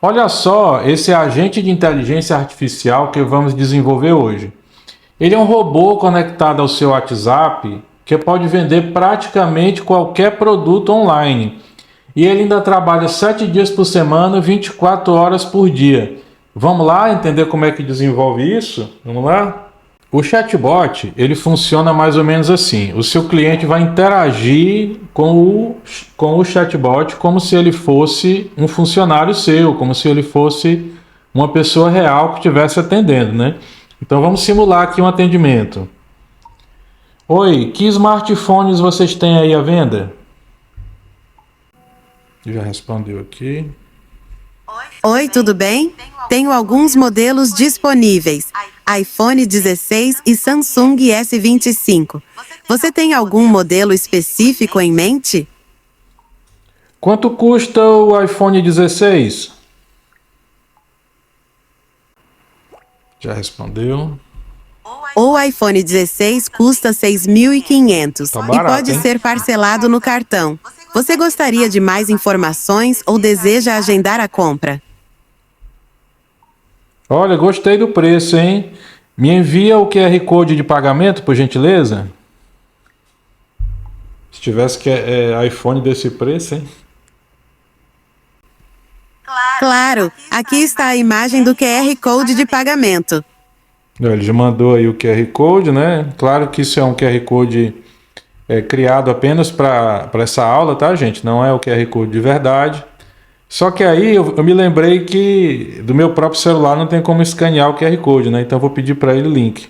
Olha só esse agente de inteligência artificial que vamos desenvolver hoje. Ele é um robô conectado ao seu WhatsApp que pode vender praticamente qualquer produto online. E ele ainda trabalha 7 dias por semana, 24 horas por dia. Vamos lá entender como é que desenvolve isso? Vamos lá? O chatbot, ele funciona mais ou menos assim. O seu cliente vai interagir com o chatbot como se ele fosse um funcionário seu, como se ele fosse uma pessoa real que estivesse atendendo, né? Então vamos simular aqui um atendimento. Oi, que smartphones vocês têm aí à venda? Já respondeu aqui. Oi, tudo bem? Tenho alguns modelos disponíveis: iPhone 16 e Samsung S25. Você tem algum modelo específico em mente? Quanto custa o iPhone 16? Já respondeu. O iPhone 16 custa 6.500 Tá e barato, pode hein? ser parcelado no cartão. Você gostaria de mais informações ou deseja agendar a compra? Olha, gostei do preço, hein? Me envia o QR Code de pagamento, por gentileza? Se tivesse iPhone desse preço, hein? Claro, aqui está a imagem do QR Code de pagamento. Ele já mandou aí o QR Code, né? Claro que isso é um QR Code criado apenas para essa aula, tá, gente? Não é o QR Code de verdade. Só que aí eu me lembrei que do meu próprio celular não tem como escanear o QR Code, né? Então eu vou pedir para ele o link.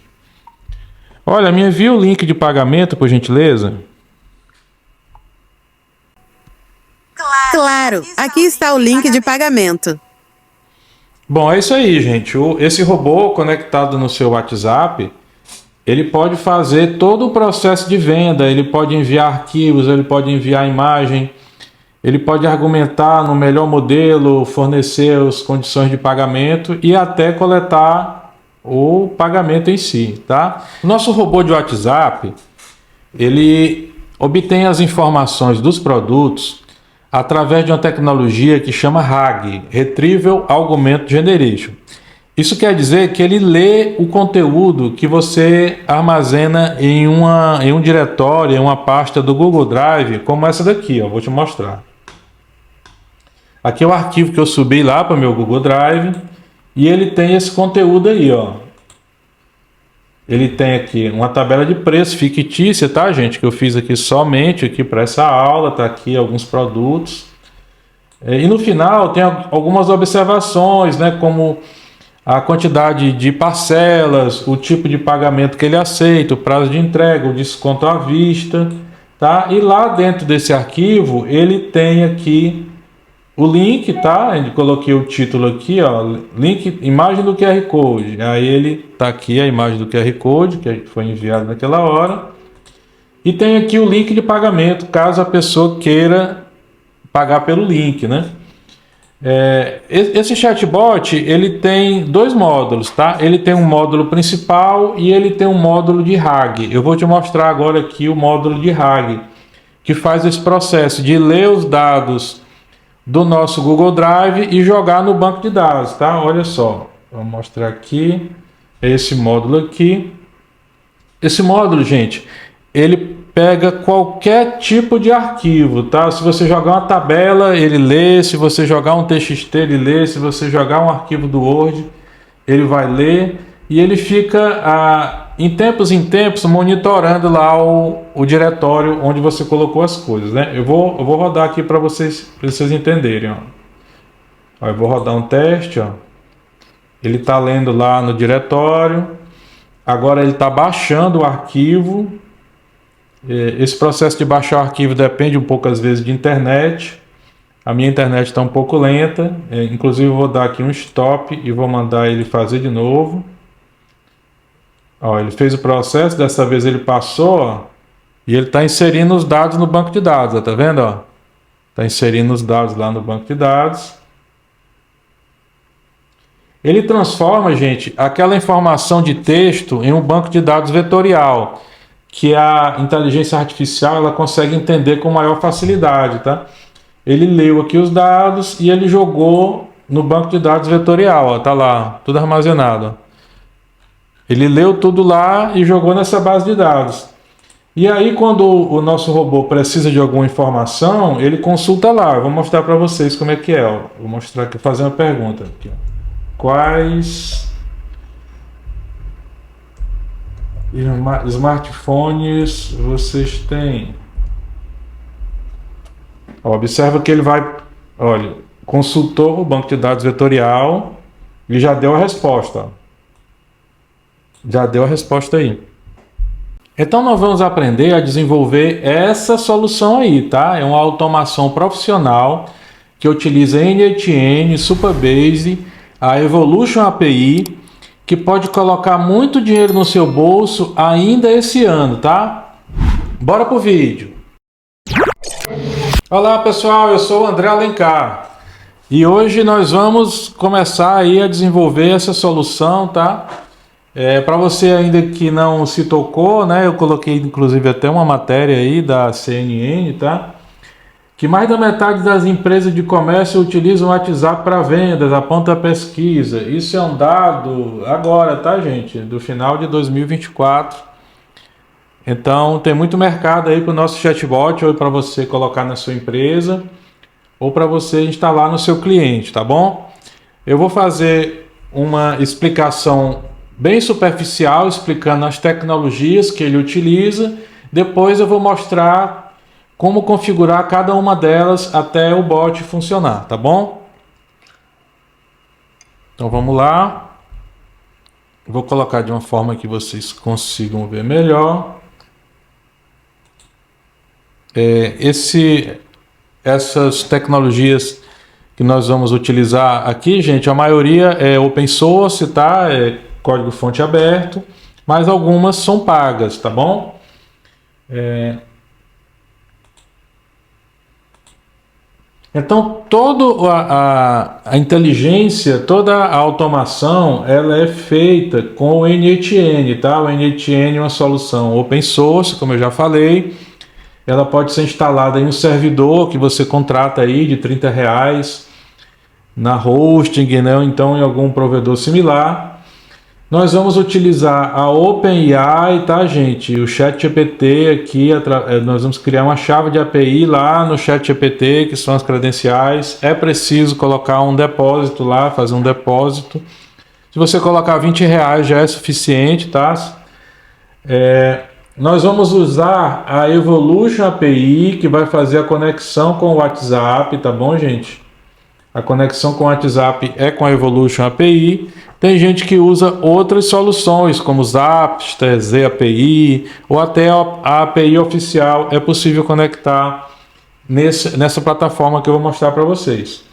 Olha, me envia o link de pagamento, por gentileza. Claro, aqui está o link de pagamento. Bom, é isso aí, gente. Esse robô conectado no seu WhatsApp, ele pode fazer todo o processo de venda, ele pode enviar arquivos, ele pode enviar imagem, ele pode argumentar no melhor modelo, fornecer as condições de pagamento e até coletar o pagamento em si, tá? O nosso robô de WhatsApp, ele obtém as informações dos produtos através de uma tecnologia que chama RAG, Retrieval Augmented Generation. Isso quer dizer que ele lê o conteúdo que você armazena em um diretório, em uma pasta do Google Drive, como essa daqui, ó, vou te mostrar. Aqui é o arquivo que eu subi lá para o meu Google Drive e ele tem esse conteúdo aí, ó. Ele tem aqui uma tabela de preço fictícia, tá, gente? Que eu fiz aqui somente aqui para essa aula, tá aqui alguns produtos. E no final tem algumas observações, né? Como a quantidade de parcelas, o tipo de pagamento que ele aceita, o prazo de entrega, o desconto à vista, tá? E lá dentro desse arquivo ele tem aqui o link, tá? Eu coloquei o título aqui, ó, link, imagem do QR Code. Aí ele tá aqui a imagem do QR Code que foi enviado naquela hora. E tem aqui o link de pagamento, caso a pessoa queira pagar pelo link, né? Esse chatbot, ele tem dois módulos, tá? Ele tem um módulo principal e ele tem um módulo de RAG. Eu vou te mostrar agora aqui o módulo de RAG, que faz esse processo de ler os dados do nosso Google Drive e jogar no banco de dados, tá? Olha só, vou mostrar aqui esse módulo aqui. Esse módulo, gente, ele pega qualquer tipo de arquivo, tá? Se você jogar uma tabela, ele lê. Se você jogar um TXT, ele lê. Se você jogar um arquivo do Word, ele vai ler. E ele fica, em tempos, monitorando lá o diretório onde você colocou as coisas, né? Eu vou rodar aqui para vocês entenderem, ó. Eu vou rodar um teste, ó. Ele está lendo lá no diretório. Agora ele está baixando o arquivo. Esse processo de baixar o arquivo depende um pouco, às vezes, de internet. A minha internet está um pouco lenta. Inclusive, eu vou dar aqui um stop e vou mandar ele fazer de novo. Ó, ele fez o processo, dessa vez ele passou, ó, e ele está inserindo os dados no banco de dados, ó, tá vendo? Está inserindo os dados lá no banco de dados. Ele transforma, gente, aquela informação de texto em um banco de dados vetorial, que a inteligência artificial ela consegue entender com maior facilidade, tá? Ele leu aqui os dados e ele jogou no banco de dados vetorial, ó, tá lá, tudo armazenado. Ele leu tudo lá e jogou nessa base de dados. E aí, quando o nosso robô precisa de alguma informação, ele consulta lá. Eu vou mostrar para vocês como é que é. Ó. Vou mostrar aqui, fazer uma pergunta. Aqui, ó. Quais smartphones vocês têm? Ó, observa que ele vai, olha, consultou o banco de dados vetorial e já deu a resposta. Ó. Já deu a resposta aí. Então nós vamos aprender a desenvolver essa solução aí, tá? É uma automação profissional que utiliza NHN, Supabase, a Evolution API, que pode colocar muito dinheiro no seu bolso ainda esse ano, tá? Bora pro vídeo. Olá pessoal, eu sou o André Alencar e hoje nós vamos começar aí a desenvolver essa solução, tá? Para você ainda que não se tocou, né? Eu coloquei inclusive até uma matéria aí da CNN, tá? Que mais da metade das empresas de comércio utilizam o WhatsApp para vendas, aponta a pesquisa. Isso é um dado agora, tá, gente? Do final de 2024. Então tem muito mercado aí para o nosso chatbot, ou para você colocar na sua empresa, ou para você instalar no seu cliente, tá bom? Eu vou fazer uma explicação bem superficial, explicando as tecnologias que ele utiliza. Depois eu vou mostrar como configurar cada uma delas até o bot funcionar, tá bom? Então vamos lá. Vou colocar de uma forma que vocês consigam ver melhor. Essas tecnologias que nós vamos utilizar aqui, gente, a maioria é open source, tá? É código fonte aberto, mas algumas são pagas, tá bom? Então, toda a inteligência, toda a automação, ela é feita com o NHN, tá? O NHN é uma solução open source, como eu já falei. Ela pode ser instalada em um servidor que você contrata aí de R$30 na hosting, né? Ou então em algum provedor similar. Nós vamos utilizar a OpenAI, tá, gente? O ChatGPT aqui, nós vamos criar uma chave de API lá no ChatGPT, que são as credenciais. É preciso colocar um depósito lá, fazer um depósito. Se você colocar R$20 já é suficiente, tá? Nós vamos usar a Evolution API, que vai fazer a conexão com o WhatsApp, tá bom, gente? A conexão com o WhatsApp é com a Evolution API. Tem gente que usa outras soluções, como Zapster, ZAPI, ou até a API oficial é possível conectar nessa plataforma que eu vou mostrar para vocês.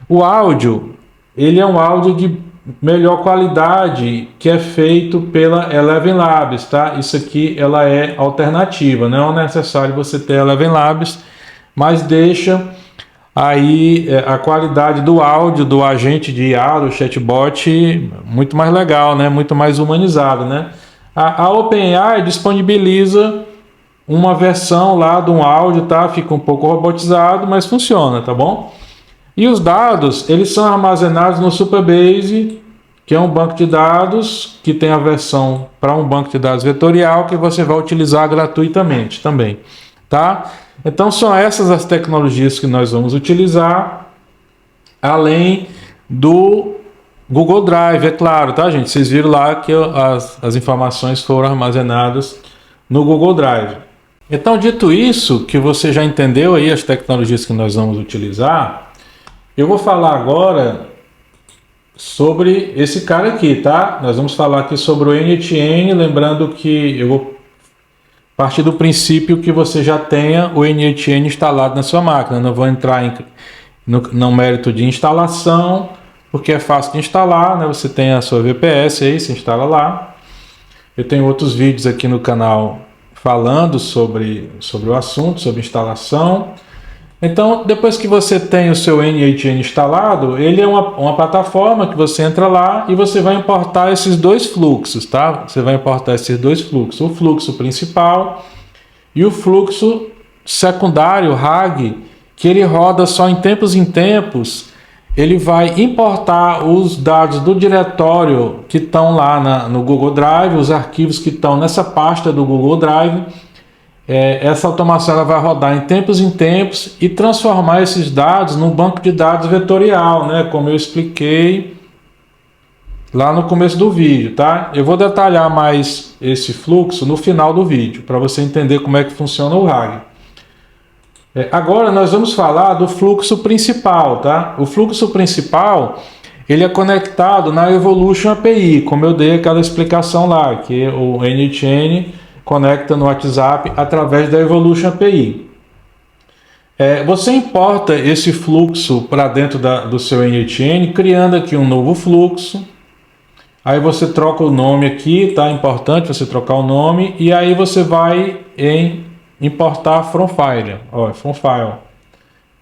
O áudio, ele é um áudio de melhor qualidade que é feito pela Eleven Labs, tá? Isso aqui ela é alternativa, não é necessário você ter Eleven Labs, mas deixa aí a qualidade do áudio do agente de IA, do chatbot, muito mais legal, né? Muito mais humanizado, né? A OpenAI disponibiliza uma versão lá de um áudio, tá? Fica um pouco robotizado, mas funciona, tá bom? E os dados, eles são armazenados no Supabase, que é um banco de dados que tem a versão para um banco de dados vetorial que você vai utilizar gratuitamente também, tá? Então são essas as tecnologias que nós vamos utilizar, além do Google Drive, é claro, tá, gente? Vocês viram lá que as informações foram armazenadas no Google Drive. Então, dito isso, que você já entendeu aí as tecnologias que nós vamos utilizar, eu vou falar agora sobre esse cara aqui, tá? Nós vamos falar aqui sobre o NHN, lembrando que eu vou partir do princípio que você já tenha o NHN instalado na sua máquina. Não vou entrar no mérito de instalação, porque é fácil de instalar, né? Você tem a sua VPS aí, se instala lá. Eu tenho outros vídeos aqui no canal falando sobre o assunto, sobre instalação. Então, depois que você tem o seu NHN instalado, ele é uma plataforma que você entra lá e você vai importar esses dois fluxos, tá? Você vai importar esses dois fluxos, o fluxo principal e o fluxo secundário, RAG, que ele roda só em tempos ele vai importar os dados do diretório que estão lá no Google Drive, os arquivos que estão nessa pasta do Google Drive. Essa automação ela vai rodar em tempos e transformar esses dados num banco de dados vetorial, né? Como eu expliquei lá no começo do vídeo, tá? Eu vou detalhar mais esse fluxo no final do vídeo, para você entender como é que funciona o RAG. Agora nós vamos falar do fluxo principal, tá? O fluxo principal, ele é conectado na Evolution API, como eu dei aquela explicação lá, que o NHN conecta no WhatsApp através da Evolution API. Você importa esse fluxo para dentro do seu NHN, criando aqui um novo fluxo. Aí você troca o nome aqui, tá? Importante você trocar o nome. E aí você vai em importar from file. From file.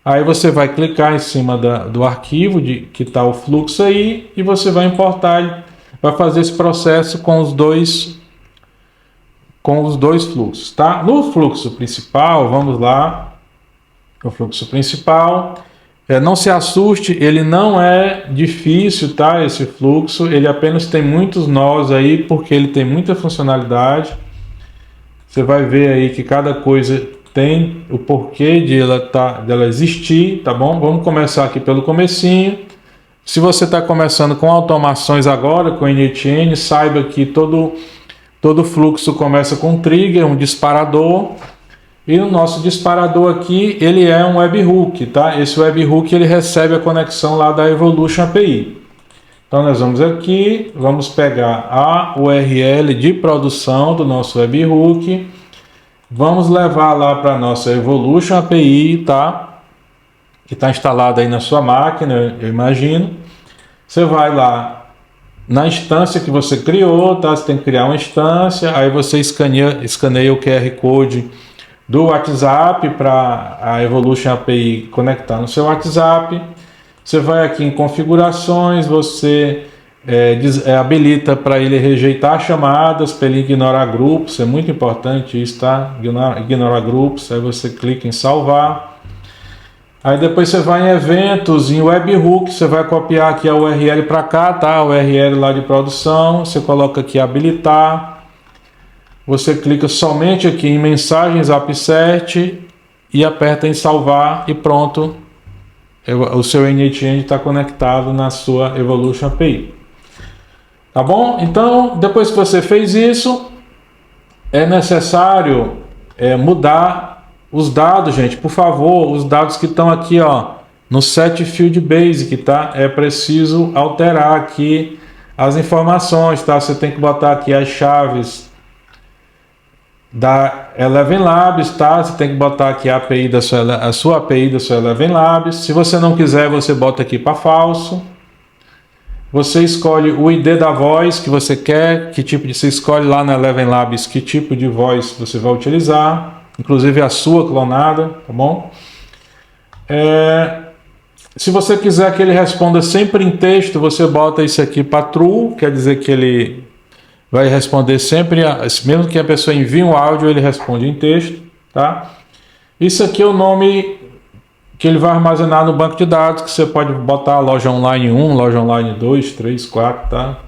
Aí você vai clicar em cima do arquivo que está o fluxo aí. E você vai importar, vai fazer esse processo com os dois fluxos, tá? No fluxo principal, vamos lá. O fluxo principal. Não se assuste, ele não é difícil, tá? Esse fluxo, ele apenas tem muitos nós aí, porque ele tem muita funcionalidade. Você vai ver aí que cada coisa tem o porquê dela existir, tá bom? Vamos começar aqui pelo comecinho. Se você está começando com automações agora, com NHN, saiba que todo fluxo começa com um trigger, um disparador. E o nosso disparador aqui, ele é um webhook, tá? Esse webhook ele recebe a conexão lá da Evolution API. Então nós vamos aqui, vamos pegar a URL de produção do nosso webhook, vamos levar lá para a nossa Evolution API, tá? Que está instalada aí na sua máquina, eu imagino. Você vai lá na instância que você criou, tá? Você tem que criar uma instância, aí você escaneia o QR Code do WhatsApp para a Evolution API conectar no seu WhatsApp. Você vai aqui em configurações, você habilita para ele rejeitar chamadas, para ele ignorar grupos, é muito importante isso, tá? Ignorar grupos, aí você clica em salvar. Aí depois você vai em eventos, em webhook, você vai copiar aqui a URL para cá, tá? A URL lá de produção, você coloca aqui habilitar. Você clica somente aqui em mensagens AppSet e aperta em salvar e pronto. O seu NHN está conectado na sua Evolution API. Tá bom? Então, depois que você fez isso, é necessário mudar os dados, gente. Por favor, os dados que estão aqui, no Set Field Basic, tá? É preciso alterar aqui as informações, tá? Você tem que botar aqui as chaves da Eleven Labs, tá? Você tem que botar aqui a sua API da sua Eleven Labs. Se você não quiser, você bota aqui para falso. Você escolhe o ID da voz que você quer, você escolhe lá na Eleven Labs que tipo de voz você vai utilizar, inclusive a sua clonada, tá bom? Se você quiser que ele responda sempre em texto, você bota isso aqui para true, quer dizer que ele vai responder sempre, mesmo que a pessoa envie um áudio, ele responde em texto, tá? Isso aqui é o nome que ele vai armazenar no banco de dados, que você pode botar loja online 1, loja online 2, 3, 4, tá?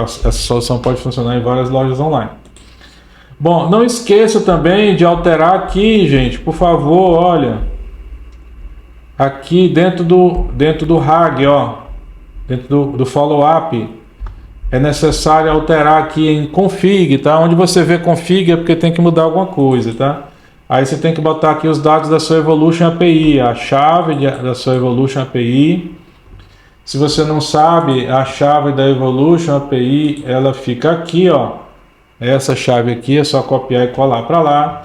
Essa solução pode funcionar em várias lojas online. Bom, não esqueça também de alterar aqui, gente, por favor, olha, aqui dentro do RAG, dentro do follow-up, é necessário alterar aqui em config, tá? Onde você vê config é porque tem que mudar alguma coisa, tá? Aí você tem que botar aqui os dados da sua Evolution API, a chave da sua Evolution API. Se você não sabe, a chave da Evolution API, ela fica aqui, Essa chave aqui é só copiar e colar para lá.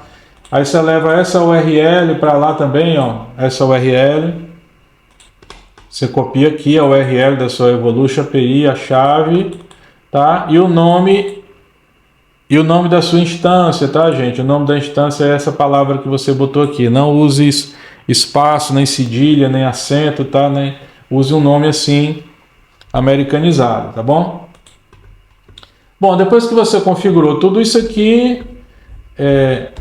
Aí você leva essa URL para lá também, essa URL. Você copia aqui a URL da sua Evolution API, a chave, tá? E o nome da sua instância, tá, gente? O nome da instância é essa palavra que você botou aqui. Não use espaço, nem cedilha, nem acento, tá? Use um nome assim, americanizado, tá bom? Bom, depois que você configurou tudo isso aqui, é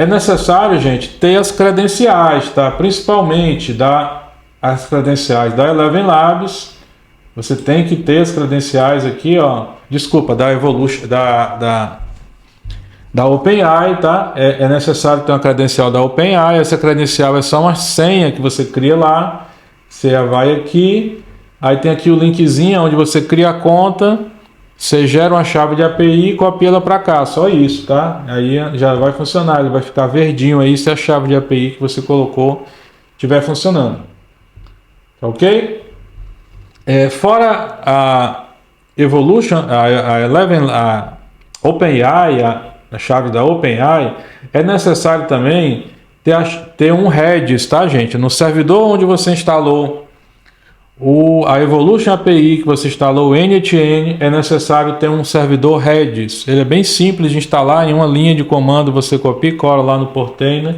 necessário, gente, ter as credenciais, tá? Principalmente da as credenciais da Eleven Labs. Você tem que ter as credenciais aqui, ó. Desculpa, da Evolution, da OpenAI, tá? É necessário ter uma credencial da OpenAI. Essa credencial é só uma senha que você cria lá. Você vai aqui, aí tem aqui o linkzinho onde você cria a conta, você gera uma chave de API e copia ela para cá, só isso, tá? Aí já vai funcionar, ele vai ficar verdinho aí se a chave de API que você colocou estiver funcionando. Ok? Fora a Evolution, a Eleven, a OpenAI, a chave da OpenAI, é necessário também ter um Redis, tá, gente? No servidor onde você instalou a Evolution API, que você instalou o NetN, é necessário ter um servidor Redis. Ele é bem simples de instalar, em uma linha de comando você copia e cola lá no Portainer.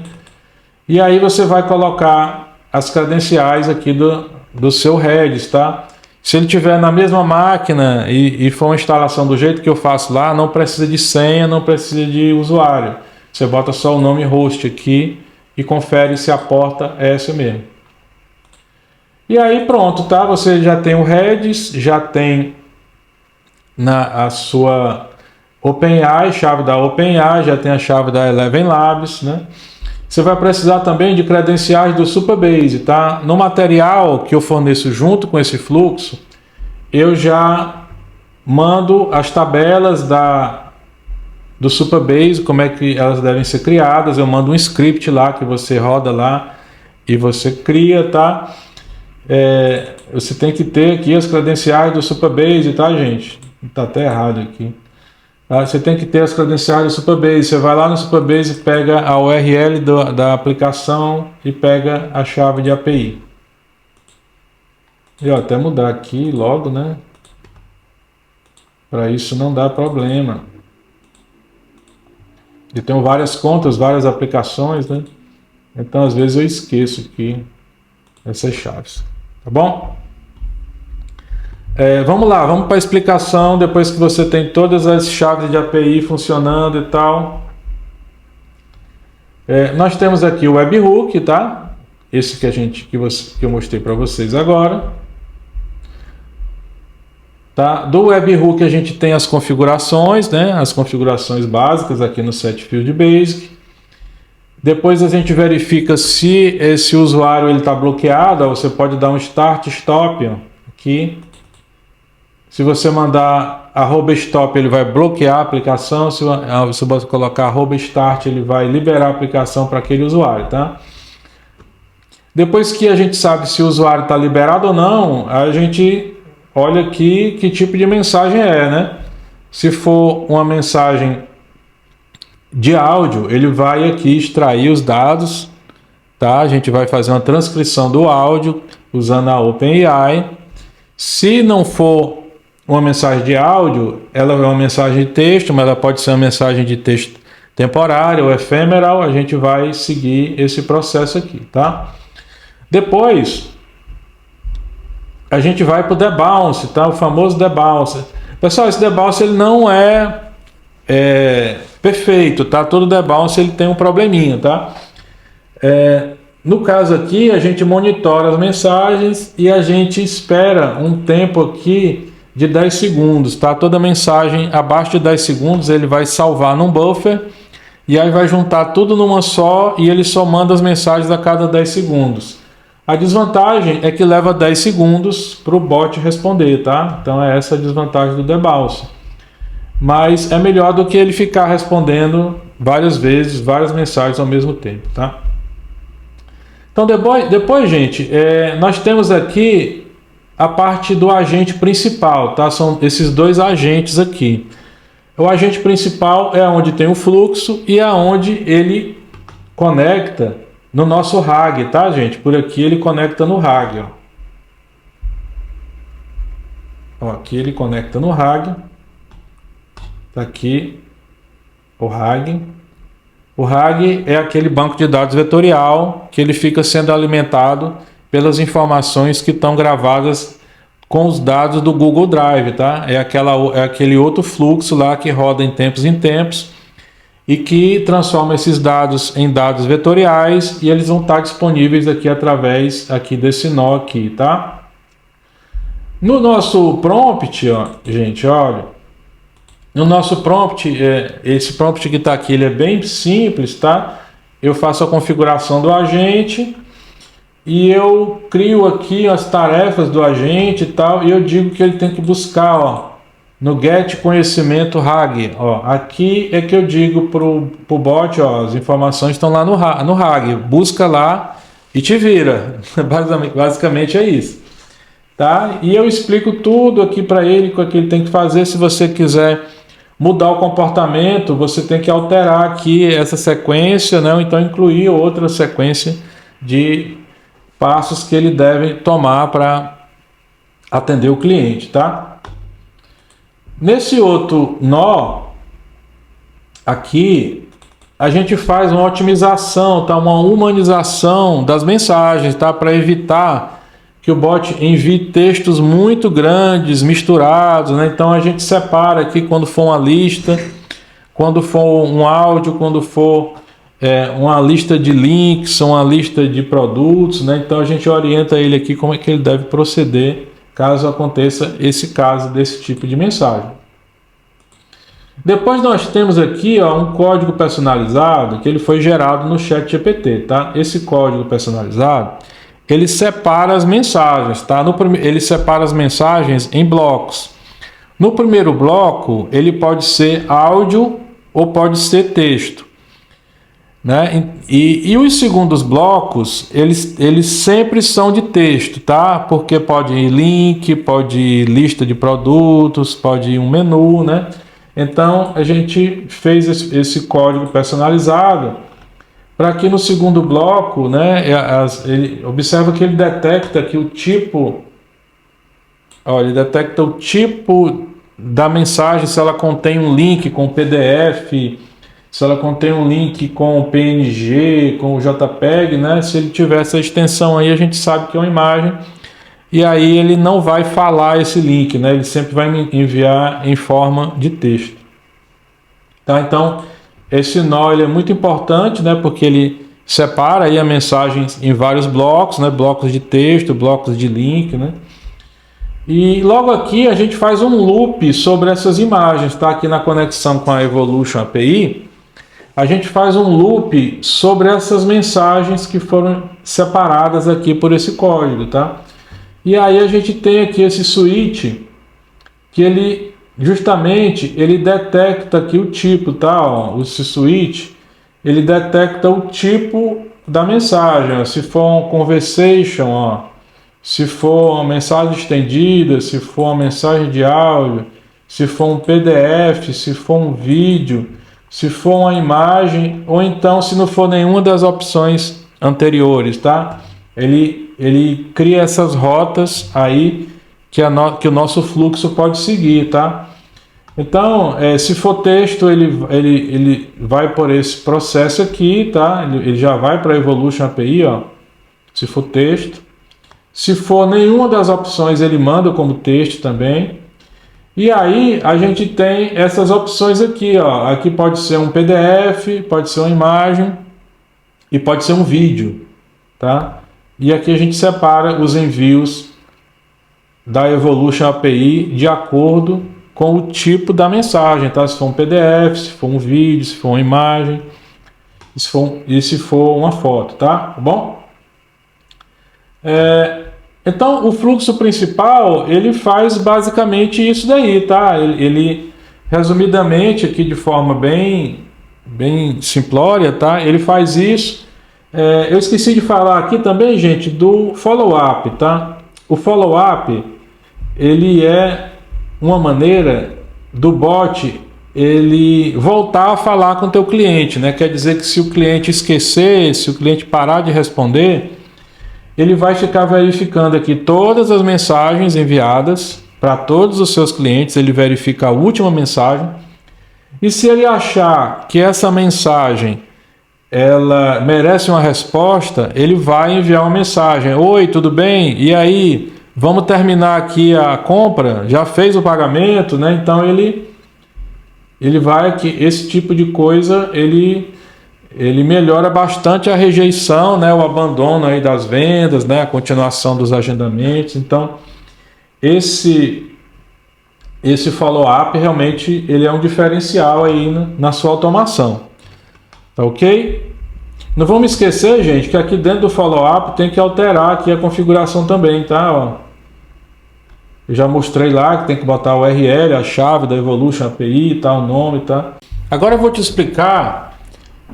E aí você vai colocar as credenciais aqui do seu Redis, tá? Se ele tiver na mesma máquina e for uma instalação do jeito que eu faço lá, não precisa de senha, não precisa de usuário. Você bota só o nome host aqui e confere se a porta é essa mesmo. E aí pronto, tá? Você já tem o Redis, já tem a sua OpenAI, chave da OpenAI, já tem a chave da Eleven Labs, né? Você vai precisar também de credenciais do Supabase, tá? No material que eu forneço junto com esse fluxo, eu já mando as tabelas do Supabase, como é que elas devem ser criadas. Eu mando um script lá que você roda lá e você cria, tá? Você tem que ter aqui as credenciais do Supabase, tá, gente? Tá até errado aqui. Você tem que ter as credenciais do Supabase. Você vai lá no Supabase, pega a URL da aplicação e pega a chave de API. E ó, até mudar aqui logo, né? Para isso não dá problema. Eu tenho várias contas, várias aplicações, né? Então às vezes eu esqueço aqui essas chaves. Tá bom? Vamos lá, vamos para a explicação depois que você tem todas as chaves de API funcionando e tal. Nós temos aqui o webhook, tá? Esse que eu mostrei para vocês agora. Tá? Do webhook a gente tem as configurações, né? As configurações básicas aqui no Setfield Basic. Depois a gente verifica se esse usuário está bloqueado. Você pode dar um start stop aqui. Se você mandar @stop, ele vai bloquear a aplicação. Se você colocar @start, ele vai liberar a aplicação para aquele usuário, tá? Depois que a gente sabe se o usuário está liberado ou não, a gente olha aqui que tipo de mensagem né? Se for uma mensagem de áudio, ele vai aqui extrair os dados, tá? A gente vai fazer uma transcrição do áudio usando a OpenAI. Se não for uma mensagem de áudio, ela é uma mensagem de texto, mas ela pode ser uma mensagem de texto temporária ou ephemeral. A gente vai seguir esse processo aqui, tá? Depois, a gente vai para o debounce, tá? O famoso debounce. Pessoal, esse debounce ele não é perfeito, tá? Todo debounce ele tem um probleminha, tá? No caso aqui, a gente monitora as mensagens e a gente espera um tempo aqui de 10 segundos, tá? Toda mensagem abaixo de 10 segundos ele vai salvar num buffer e aí vai juntar tudo numa só e ele só manda as mensagens a cada 10 segundos. A desvantagem é que leva 10 segundos para o bot responder, tá? Então é essa a desvantagem do debounce. Mas é melhor do que ele ficar respondendo várias vezes, várias mensagens ao mesmo tempo, tá? Então depois gente, nós temos aqui a parte do agente principal, tá? São esses dois agentes aqui. O agente principal é onde tem o fluxo e é onde ele conecta no nosso RAG, tá, gente? Por aqui ele conecta no RAG, ó. Aqui ele conecta no RAG. Tá aqui o RAG. O RAG é aquele banco de dados vetorial que ele fica sendo alimentado pelas informações que estão gravadas com os dados do Google Drive, tá? É aquele outro fluxo lá que roda em tempos e que transforma esses dados em dados vetoriais, e eles vão estar disponíveis aqui através aqui desse nó aqui, tá? No nosso prompt, ó, gente, olha, no nosso prompt, esse prompt que está aqui, ele é bem simples, tá? Eu faço a configuração do agente e eu crio aqui as tarefas do agente e tal, e eu digo que ele tem que buscar, ó, no get conhecimento RAG, ó, aqui é que eu digo pro bot, ó, as informações estão lá no RAG, busca lá e te vira. Basicamente é isso, tá? E eu explico tudo aqui para ele, o que ele tem que fazer. Se você quiser mudar o comportamento, você tem que alterar aqui essa sequência, né? Ou então incluir outra sequência de passos que ele deve tomar para atender o cliente, tá? Nesse outro nó, aqui, a gente faz uma otimização, tá? Uma humanização das mensagens, tá? Para evitar que o bot envie textos muito grandes, misturados, né? Então a gente separa aqui quando for uma lista, quando for um áudio, quando for uma lista de links, uma lista de produtos, né? Então a gente orienta ele aqui como é que ele deve proceder caso aconteça esse caso desse tipo de mensagem. Depois nós temos aqui, ó, um código personalizado que ele foi gerado no ChatGPT, tá? Esse código personalizado, ele separa as mensagens, tá? Ele separa as mensagens em blocos. No primeiro bloco, ele pode ser áudio ou pode ser texto, né? E os segundos blocos, eles sempre são de texto, tá? Porque pode ir link, pode ir lista de produtos, pode ir um menu, né? Então a gente fez esse código personalizado para que no segundo bloco, né? Ele observa que ele detecta que o tipo, olha, ele detecta o tipo da mensagem, se ela contém um link com PDF, se ela contém um link com PNG, com JPEG, né? Se ele tiver essa extensão aí, a gente sabe que é uma imagem, e aí ele não vai falar esse link, né? Ele sempre vai me enviar em forma de texto. Tá? Então, esse nó ele é muito importante, né? Porque ele separa aí a mensagem em vários blocos, né? Blocos de texto, blocos de link, né? E logo aqui a gente faz um loop sobre essas imagens, tá? Aqui na conexão com a Evolution API, a gente faz um loop sobre essas mensagens que foram separadas aqui por esse código, tá? E aí a gente tem aqui esse switch que ele justamente ele detecta aqui o tipo, tá? Ó, esse switch ele detecta o tipo da mensagem, ó. Se for um conversation, ó, se for uma mensagem estendida, se for uma mensagem de áudio, se for um PDF, se for um vídeo, se for uma imagem, ou então se não for nenhuma das opções anteriores, tá? Ele cria essas rotas aí que o nosso fluxo pode seguir, tá? Então, se for texto, ele vai por esse processo aqui, tá? Ele já vai para a Evolution API, ó. Se for texto. Se for nenhuma das opções, ele manda como texto também. E aí a gente tem essas opções aqui, ó. Aqui pode ser um PDF, pode ser uma imagem e pode ser um vídeo, tá? E aqui a gente separa os envios da Evolution API de acordo com o tipo da mensagem, tá? Se for um PDF, se for um vídeo, se for uma imagem, se for uma foto, tá? Bom? Então, o fluxo principal, ele faz basicamente isso daí, tá? Ele resumidamente, aqui de forma bem simplória, tá? Ele faz isso. Eu esqueci de falar aqui também, gente, do follow-up, tá? O follow-up, ele é uma maneira do bot ele voltar a falar com o teu cliente, né? Quer dizer que se o cliente esquecer, se o cliente parar de responder, ele vai ficar verificando aqui todas as mensagens enviadas para todos os seus clientes, ele verifica a última mensagem, e se ele achar que essa mensagem ela merece uma resposta, ele vai enviar uma mensagem: oi, tudo bem? E aí, vamos terminar aqui a compra? Já fez o pagamento, né? Então ele ele vai que esse tipo de coisa ele melhora bastante a rejeição, né, o abandono aí das vendas, né, a continuação dos agendamentos. Então, esse follow-up realmente ele é um diferencial aí na sua automação. Tá ok? Não vamos esquecer, gente, que aqui dentro do follow-up tem que alterar aqui a configuração também, tá? Ó, eu já mostrei lá que tem que botar o URL, a chave da Evolution API, tá, o nome, tá? Agora eu vou te explicar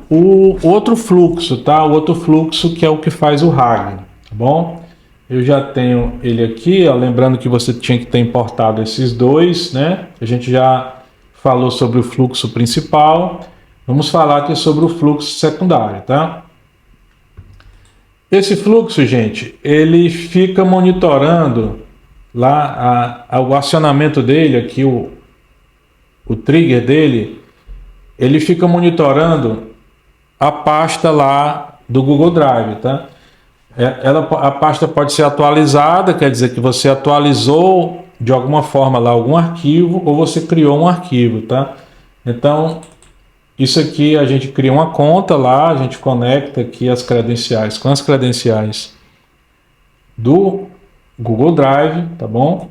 o outro fluxo, tá? O outro fluxo que é o que faz o RAG, tá bom? Eu já tenho ele aqui, ó, lembrando que você tinha que ter importado esses dois, né? A gente já falou sobre o fluxo principal. Vamos falar aqui sobre o fluxo secundário, tá? Esse fluxo, gente, ele fica monitorando lá o acionamento dele, aqui o trigger dele, ele fica monitorando a pasta lá do Google Drive, tá? A pasta pode ser atualizada, quer dizer que você atualizou de alguma forma lá algum arquivo ou você criou um arquivo, tá? Então, isso aqui a gente cria uma conta lá, a gente conecta aqui as credenciais com as credenciais do Google Drive, tá bom?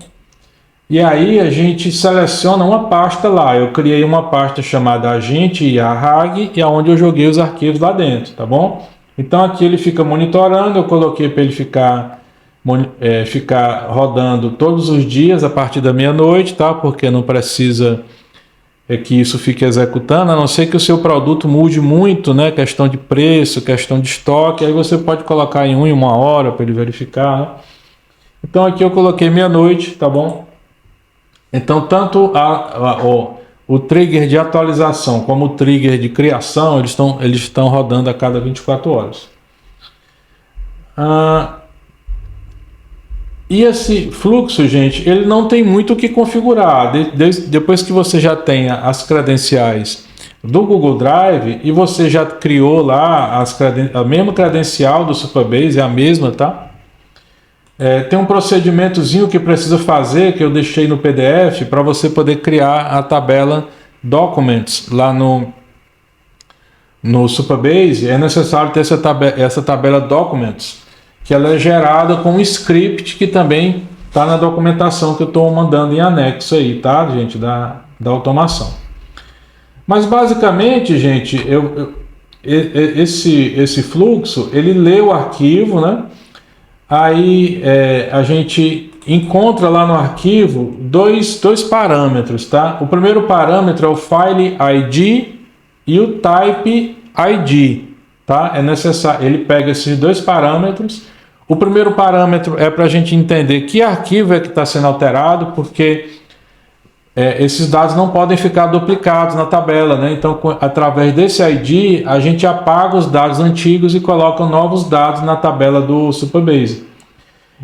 E aí a gente seleciona uma pasta lá. Eu criei uma pasta chamada agente IARAG e aonde eu joguei os arquivos lá dentro, tá bom? Então aqui ele fica monitorando, eu coloquei para ele ficar rodando todos os dias a partir da meia-noite, tá? Porque não precisa que isso fique executando, a não ser que o seu produto mude muito, né? Questão de preço, questão de estoque, aí você pode colocar em 1 hora para ele verificar, né? Então aqui eu coloquei meia-noite, tá bom? Então tanto o trigger de atualização como o trigger de criação, eles estão rodando a cada 24 horas. E esse fluxo, gente, ele não tem muito o que configurar. Depois que você já tenha as credenciais do Google Drive e você já criou lá a mesma credencial do Supabase, é a mesma, tá? Tem um procedimentozinho que precisa fazer, que eu deixei no PDF, para você poder criar a tabela Documents lá no Supabase. É necessário ter essa tabela Documents, que ela é gerada com um script que também está na documentação que eu estou mandando em anexo aí, tá, gente, da automação. Mas basicamente, gente, esse fluxo, ele lê o arquivo, né? Aí a gente encontra lá no arquivo dois parâmetros, tá? O primeiro parâmetro é o File ID e o Type ID, tá? É necessário, ele pega esses dois parâmetros. O primeiro parâmetro é para a gente entender que arquivo é que está sendo alterado, porque esses dados não podem ficar duplicados na tabela, né? Então, através desse ID, a gente apaga os dados antigos e coloca novos dados na tabela do Supabase.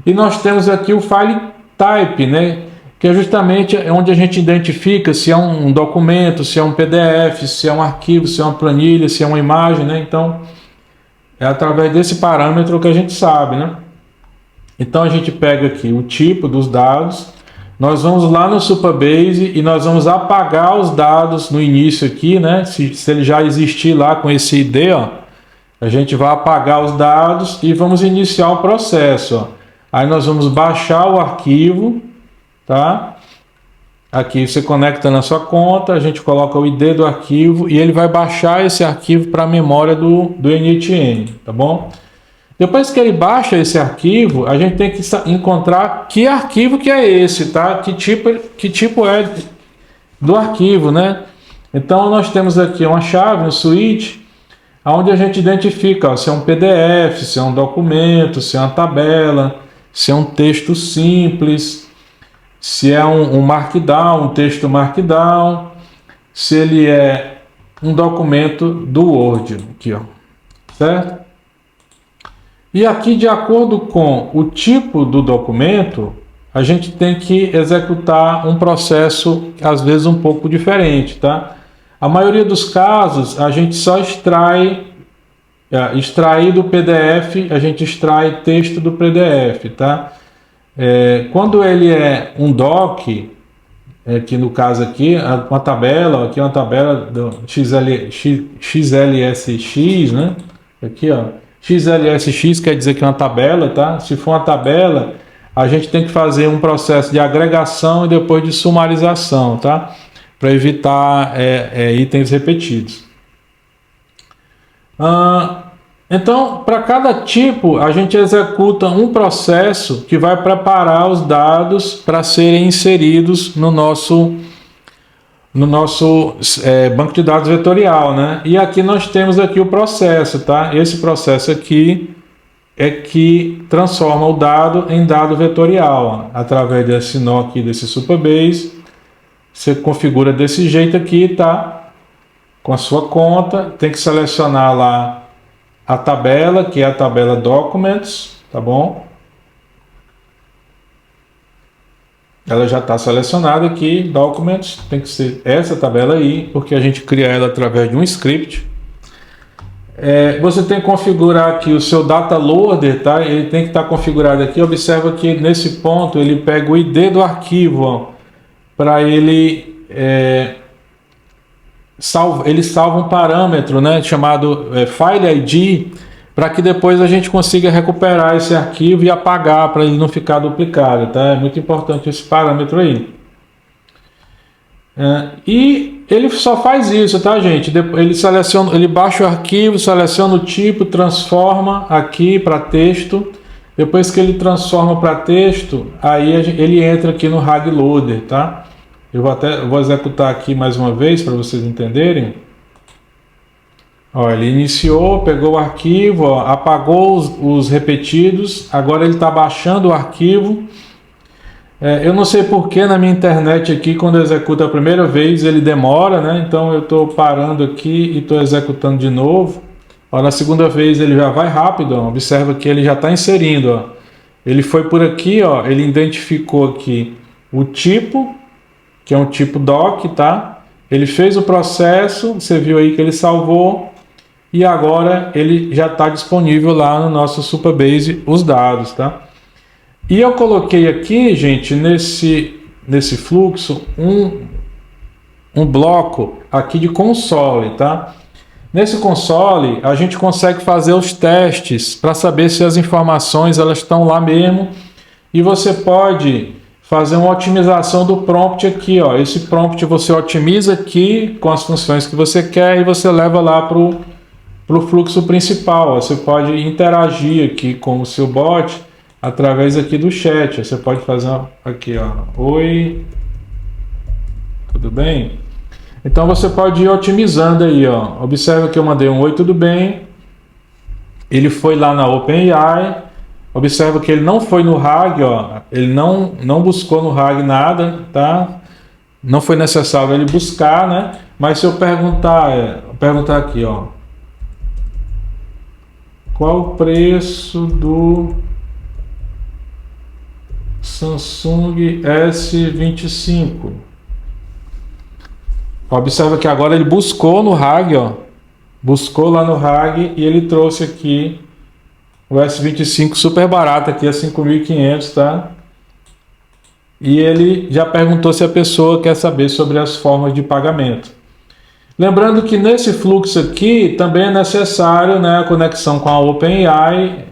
E nós temos aqui o File Type, né? Que é justamente onde a gente identifica se é um documento, se é um PDF, se é um arquivo, se é uma planilha, se é uma imagem, né? Então, é através desse parâmetro que a gente sabe, né? Então, a gente pega aqui o tipo dos dados. Nós vamos lá no Supabase e nós vamos apagar os dados no início aqui, né? Se ele já existir lá com esse ID, ó, a gente vai apagar os dados e vamos iniciar o processo, ó. Aí nós vamos baixar o arquivo, tá? Aqui você conecta na sua conta, a gente coloca o ID do arquivo e ele vai baixar esse arquivo para a memória do NHN, tá bom? Depois que ele baixa esse arquivo, a gente tem que encontrar que arquivo que é esse, tá? Que tipo é do arquivo, né? Então nós temos aqui uma chave, um switch, onde a gente identifica, ó, se é um PDF, se é um documento, se é uma tabela, se é um texto simples, se é um Markdown, um texto Markdown, se ele é um documento do Word, aqui, ó, certo? E aqui, de acordo com o tipo do documento, a gente tem que executar um processo, às vezes, um pouco diferente, tá? A maioria dos casos, a gente só extrai do PDF, a gente extrai texto do PDF, tá? Quando ele é um doc, aqui no caso aqui, uma tabela, aqui é uma tabela do XLSX, né? Aqui, ó, XLSX quer dizer que é uma tabela, tá? Se for uma tabela, a gente tem que fazer um processo de agregação e depois de sumarização, tá? Para evitar itens repetidos. Então, para cada tipo, a gente executa um processo que vai preparar os dados para serem inseridos no nosso banco de dados vetorial, né? E aqui nós temos aqui o processo, tá? Esse processo aqui é que transforma o dado em dado vetorial, ó, através desse nó aqui, desse Supabase. Você configura desse jeito aqui, tá? Com a sua conta, tem que selecionar lá a tabela, que é a tabela Documents, tá bom? Ela já está selecionada aqui, Documents, tem que ser essa tabela aí, porque a gente cria ela através de um script. Você tem que configurar aqui o seu Data Loader, tá? Ele tem que estar configurado aqui. Observa que nesse ponto ele pega o ID do arquivo, para ele salva um parâmetro, né, chamado File ID, para que depois a gente consiga recuperar esse arquivo e apagar para ele não ficar duplicado, tá? É muito importante esse parâmetro aí. E ele só faz isso, tá, gente? Ele baixa o arquivo, seleciona o tipo, transforma aqui para texto. Depois que ele transforma para texto, aí ele entra aqui no RAG Loader, tá? Eu vou executar aqui mais uma vez para vocês entenderem. Ó, ele iniciou, pegou o arquivo, ó, apagou os repetidos. Agora ele está baixando o arquivo. Eu não sei porque na minha internet aqui, quando eu executo a primeira vez, ele demora, né? Então eu estou parando aqui e estou executando de novo. Ó, na segunda vez ele já vai rápido, ó. Observa que ele já está inserindo. Ó. Ele foi por aqui, ó, ele identificou aqui o tipo, que é um tipo doc, tá? Ele fez o processo, você viu aí que ele salvou, e agora ele já está disponível lá no nosso Supabase os dados, tá? E eu coloquei aqui, gente, nesse fluxo, um bloco aqui de console, tá? Nesse console, a gente consegue fazer os testes para saber se as informações elas estão lá mesmo, e você pode fazer uma otimização do prompt aqui, ó. Esse prompt você otimiza aqui com as funções que você quer e você leva lá para o fluxo principal. Você pode interagir aqui com o seu bot através aqui do chat. Você pode fazer aqui, ó, oi, tudo bem? Então você pode ir otimizando aí, ó. Observa que eu mandei um oi, tudo bem? Ele foi lá na OpenAI. Observa que ele não foi no RAG, ó. Ele não buscou no RAG nada, tá? Não foi necessário ele buscar, né? Mas se eu perguntar aqui, ó, qual o preço do Samsung S25? Observa que agora ele buscou no RAG, ó. Buscou lá no RAG e ele trouxe aqui o S25 super barato aqui, a 5.500, tá? E ele já perguntou se a pessoa quer saber sobre as formas de pagamento. Lembrando que nesse fluxo aqui também é necessário, né, a conexão com a OpenAI.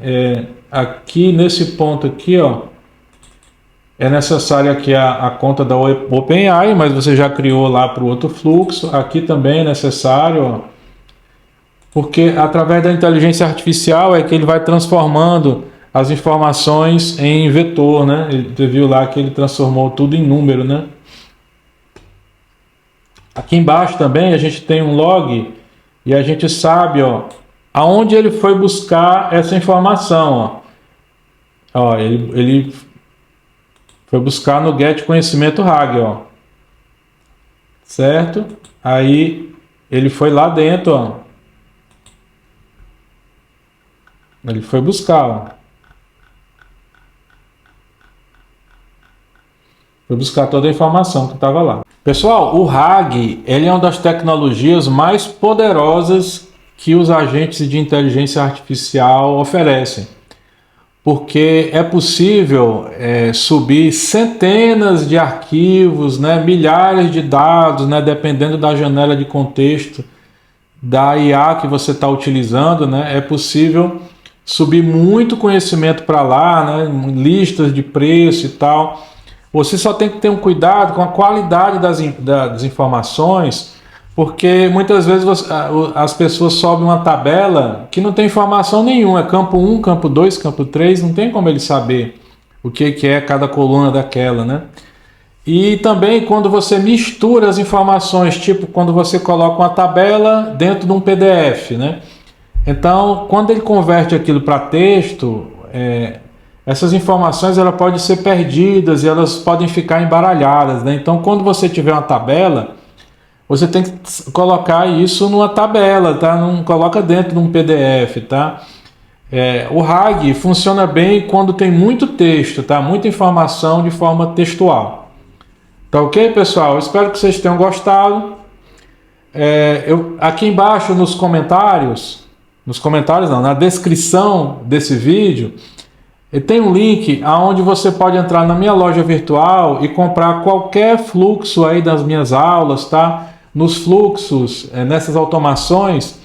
Aqui nesse ponto aqui, ó, é necessário aqui a conta da OpenAI, mas você já criou lá para o outro fluxo. Aqui também é necessário, ó, porque através da inteligência artificial é que ele vai transformando as informações em vetor, né? Você viu lá que ele transformou tudo em número, né? Aqui embaixo também a gente tem um log e a gente sabe, ó, aonde ele foi buscar essa informação, ó. Ó, ele foi buscar no Get Conhecimento RAG, ó. Certo? Aí ele foi lá dentro, ó. Ele foi buscar, ó. Foi buscar toda a informação que estava lá. Pessoal, o RAG, ele é uma das tecnologias mais poderosas que os agentes de inteligência artificial oferecem. porque é possível subir centenas de arquivos, né, milhares de dados, né, dependendo da janela de contexto da IA que você está utilizando, né, é possível subir muito conhecimento para lá, né, listas de preço e tal. Você só tem que ter um cuidado com a qualidade das informações, porque muitas vezes as pessoas sobem uma tabela que não tem informação nenhuma, é campo 1, campo 2, campo 3, não tem como ele saber o que é cada coluna daquela, né? E também quando você mistura as informações, tipo quando você coloca uma tabela dentro de um PDF, né? Então, quando ele converte aquilo para texto, essas informações elas podem ser perdidas e elas podem ficar embaralhadas, né? Então, quando você tiver uma tabela, você tem que colocar isso numa tabela, tá? Não coloca dentro de um PDF, tá? O RAG funciona bem quando tem muito texto, tá? Muita informação de forma textual. Tá ok, pessoal? Espero que vocês tenham gostado. Aqui embaixo nos comentários não, na descrição desse vídeo, tem um link aonde você pode entrar na minha loja virtual e comprar qualquer fluxo aí das minhas aulas, tá? Nos fluxos, nessas automações,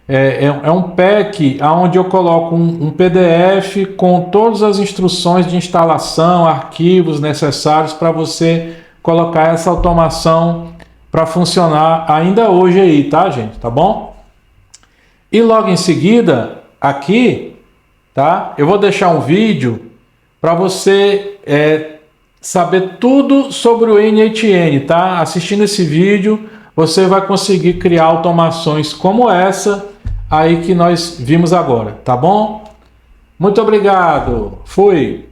é um pack onde eu coloco um PDF com todas as instruções de instalação, arquivos necessários para você colocar essa automação para funcionar ainda hoje aí, tá, gente? Tá bom? E logo em seguida, aqui, tá? Eu vou deixar um vídeo para você saber tudo sobre o NHN, tá? Assistindo esse vídeo, você vai conseguir criar automações como essa aí que nós vimos agora, tá bom? Muito obrigado. Fui.